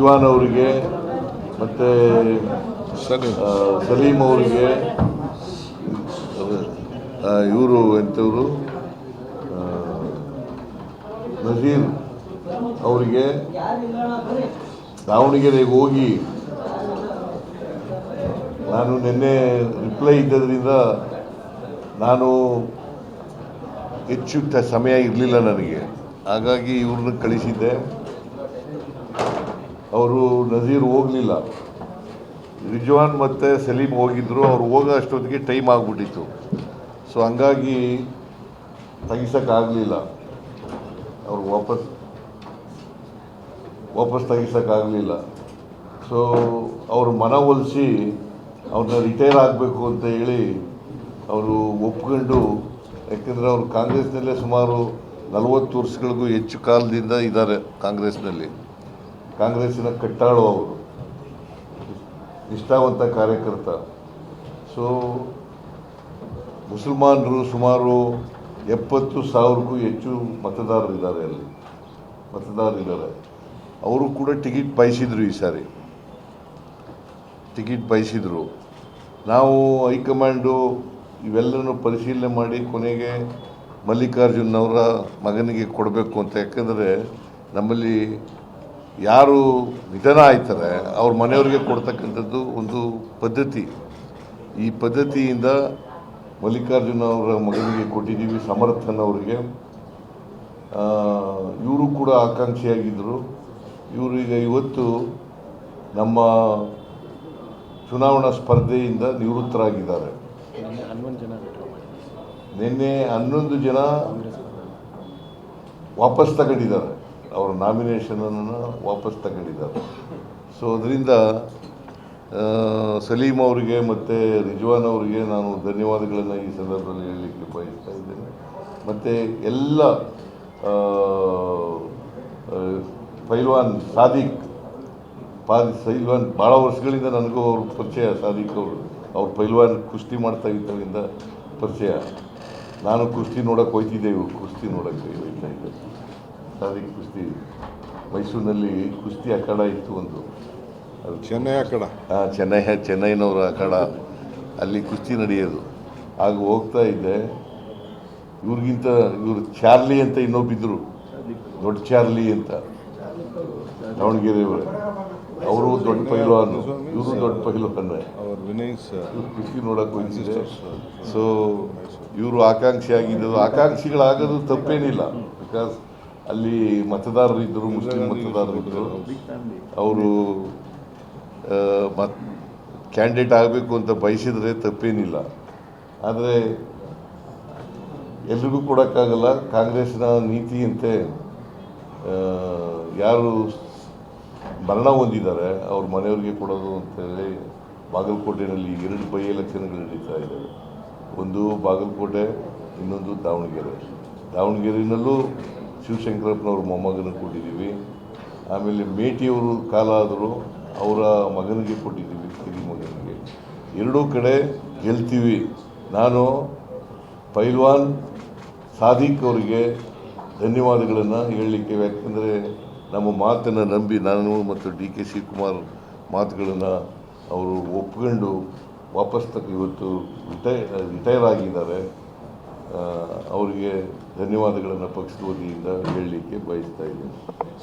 ರಿಜ್ವಾನ್ ಅವರಿಗೆ ಮತ್ತು ಸಲೀಂ ಅವರಿಗೆ ಇವರು ಎಂಥವರು ನಜೀರ್ ಅವರಿಗೆ ದಾವಣಗೆರೆಗೆ ಹೋಗಿ ನಾನು ನಿನ್ನೆ ರಿಪ್ಲೈ ಇದ್ದದ್ರಿಂದ ನಾನು ಹೆಚ್ಚು ಸಮಯ ಇರಲಿಲ್ಲ ನನಗೆ, ಹಾಗಾಗಿ ಇವ್ರನ್ನ ಕಳಿಸಿದ್ದೆ. ಅವರು ನಜೀರ್ ಹೋಗಲಿಲ್ಲ, ರಿಜ್ವಾನ್ ಮತ್ತು ಸಲೀಂ ಹೋಗಿದ್ದರು. ಅವ್ರು ಹೋಗೋ ಅಷ್ಟೊತ್ತಿಗೆ ಟೈಮ್ ಆಗಿಬಿಟ್ಟಿತ್ತು. ಸೊ ಹಂಗಾಗಿ ತೆಗಿಸೋಕ್ಕಾಗಲಿಲ್ಲ, ಅವ್ರು ವಾಪಸ್ ತೆಗಿಸೋಕ್ಕಾಗಲಿಲ್ಲ. ಸೊ ಅವರು ಮನವೊಲಿಸಿ ಅವ್ರನ್ನ ರಿಟೈರ್ ಆಗಬೇಕು ಅಂತ ಹೇಳಿ ಅವರು ಒಪ್ಕೊಂಡು, ಯಾಕೆಂದರೆ ಅವರು ಕಾಂಗ್ರೆಸ್ನಲ್ಲೇ ಸುಮಾರು 40 ವರ್ಷಗಳಿಗೂ ಹೆಚ್ಚು ಕಾಲದಿಂದ ಇದ್ದಾರೆ ಕಾಂಗ್ರೆಸ್ನಲ್ಲಿ. ಕಾಂಗ್ರೆಸ್ಸಿನ ಕಟ್ಟಾಳು ಅವರು, ನಿಷ್ಠಾವಂತ ಕಾರ್ಯಕರ್ತ. ಸೊ ಮುಸಲ್ಮಾನರು ಸುಮಾರು 70,000ಕ್ಕೂ ಹೆಚ್ಚು ಮತದಾರರಿದ್ದಾರೆ, ಅವರು ಕೂಡ ಟಿಕೆಟ್ ಬಯಸಿದ್ರು. ಈ ಸಾರಿ ಟಿಕೆಟ್ ಬಯಸಿದ್ರು. ನಾವು ಹೈಕಮಾಂಡು ಇವೆಲ್ಲನೂ ಪರಿಶೀಲನೆ ಮಾಡಿ ಕೊನೆಗೆ ಮಲ್ಲಿಕಾರ್ಜುನ್ ಅವರ ಮಗನಿಗೆ ಕೊಡಬೇಕು ಅಂತ. ಯಾಕಂದರೆ ನಮ್ಮಲ್ಲಿ ಯಾರು ನಿಧನ ಆಯ್ತಾರೆ ಅವ್ರ ಮನೆಯವ್ರಿಗೆ ಕೊಡ್ತಕ್ಕಂಥದ್ದು ಒಂದು ಪದ್ಧತಿ. ಈ ಪದ್ಧತಿಯಿಂದ ಮಲ್ಲಿಕಾರ್ಜುನ ಅವರ ಮಗನಿಗೆ ಕೊಟ್ಟಿದ್ದೀವಿ, ಸಮರ್ಥನ್ ಅವರಿಗೆ. ಇವರು ಕೂಡ ಆಕಾಂಕ್ಷಿಯಾಗಿದ್ದರು. ಇವರು ಈಗ ಇವತ್ತು ನಮ್ಮ ಚುನಾವಣಾ ಸ್ಪರ್ಧೆಯಿಂದ ನಿವೃತ್ತರಾಗಿದ್ದಾರೆ. ನಿನ್ನೆ 11 ಜನ ವಾಪಸ್ ತಗೊಂಡಿದ್ದಾರೆ, ಅವರ ನಾಮಿನೇಷನನ್ನು ವಾಪಸ್ ತಗೊಂಡಿದ್ದಾರೆ. ಸೊ ಅದರಿಂದ ಸಲೀಂ ಅವರಿಗೆ ಮತ್ತು ರಿಜ್ವಾನ್ ಅವರಿಗೆ ನಾನು ಧನ್ಯವಾದಗಳನ್ನು ಈ ಸಂದರ್ಭದಲ್ಲಿ ಹೇಳಲಿಕ್ಕೆ ಬಯಸ್ತಾ ಇದ್ದೇನೆ. ಮತ್ತು ಎಲ್ಲ ಪೈಲ್ವಾನ್ ಸಾದಿಕ್ ಭಾಳ ವರ್ಷಗಳಿಂದ ನನಗೂ ಅವ್ರ ಪರಿಚಯ. ಸಾದಿಕ್ ಅವ್ರು ಪೈಲ್ವಾನ್ ಕುಸ್ತಿ ಮಾಡ್ತಾ ಇದ್ದವಿಂದ ಪರಿಚಯ. ನಾನು ಕುಸ್ತಿ ನೋಡೋಕೆ ಹೋಗ್ತಿದ್ದೆ, ಇವರು ಕುಸ್ತಿ ನೋಡೋಕ್ಕೆ ಹೋಗ್ತಾ ಇದ್ದೆ. ಸಾದಿಕ್ ಕುಸ್ತಿ ಮೈಸೂರಿನಲ್ಲಿ ಕುಸ್ತಿ ಅಖಾಡ ಇತ್ತು ಒಂದು, ಅದು ಚೆನ್ನೈ ಅಖಾಡ. ಚೆನ್ನೈನವರ ಅಖಾಡ, ಅಲ್ಲಿ ಕುಸ್ತಿ ನಡೆಯೋದು. ಆಗ ಹೋಗ್ತಾ ಇದ್ದೆ. ಇವರು ಚಾರ್ಲಿ ಅಂತ ಇನ್ನೊಬ್ಬಿದ್ರು, ದೊಡ್ಡ ಚಾರ್ಲಿ ಅಂತ, ದಾವಣಗೆರೆಯವರು. ಅವರು ದೊಡ್ಡ ಪೈಲ್ವಾನು, ಇವರು ದೊಡ್ಡ ಪೈಲ್ವಾನ್. ಕುಸ್ತಿ ನೋಡೋಕೆ ಹೋಗ್ತಿದ್ದೆ. ಸೊ ಇವರು ಆಕಾಂಕ್ಷಿಗಳಾಗೋದು ತಪ್ಪೇನಿಲ್ಲ. ಬಿಕಾಸ್ ಅಲ್ಲಿ ಮತದಾರರಿದ್ದರು, ಮುಸ್ಲಿಂ ಮತದಾರರಿದ್ದರು. ಅವರು ಕ್ಯಾಂಡಿಡೇಟ್ ಆಗಬೇಕು ಅಂತ ಬಯಸಿದರೆ ತಪ್ಪೇನಿಲ್ಲ. ಆದರೆ ಎಲ್ರಿಗೂ ಕೊಡೋಕ್ಕಾಗಲ್ಲ. ಕಾಂಗ್ರೆಸ್ನ ನೀತಿಯಂತೆ ಯಾರು ಮರಣ ಹೊಂದಿದ್ದಾರೆ ಅವ್ರ ಮನೆಯವ್ರಿಗೆ ಕೊಡೋದು ಅಂತೇಳಿ ಬಾಗಲಕೋಟೆಯಲ್ಲಿ 2 ಬೈ ಎಲೆಕ್ಷನ್ಗಳು ನಡೀತಾ ಇದ್ದಾವೆ. ಒಂದು ಬಾಗಲಕೋಟೆ, ಇನ್ನೊಂದು ದಾವಣಗೆರೆ. ದಾವಣಗೆರೆಯಲ್ಲೂ ಶಿವಶಂಕರಪ್ಪನವ್ರ ಮೊಮ್ಮಗನಿಗೆ ಕೊಟ್ಟಿದ್ದೀವಿ. ಆಮೇಲೆ ಮೇಟಿಯವರು ಕಾಲ ಆದರೂ ಅವರ ಮಗನಿಗೆ ಕೊಟ್ಟಿದ್ದೀವಿ, ಕಿರಿ ಮಗನಿಗೆ. 2 ಕಡೆ ಗೆಲ್ತೀವಿ. ನಾನು ಪೈಲ್ವಾನ್ ಸಾದಿಕ್ ಅವರಿಗೆ ಧನ್ಯವಾದಗಳನ್ನು ಹೇಳಲಿಕ್ಕೆ, ಯಾಕೆಂದರೆ ನಮ್ಮ ಮಾತನ್ನು ನಂಬಿ ನಾನು ಮತ್ತು DK ಶಿವಕುಮಾರ್ ಮಾತುಗಳನ್ನು ಅವರು ಒಪ್ಕೊಂಡು ವಾಪಸ್ ಇವತ್ತು ರಿಟೈರ್ ಆಗಿದ್ದಾರೆ. ಅವರಿಗೆ ಧನ್ಯವಾದಗಳನ್ನು ಪಕ್ಷದ ವತಿಯಿಂದ ಹೇಳಲಿಕ್ಕೆ ಬಯಸ್ತಾ ಇದ್ದೇನೆ.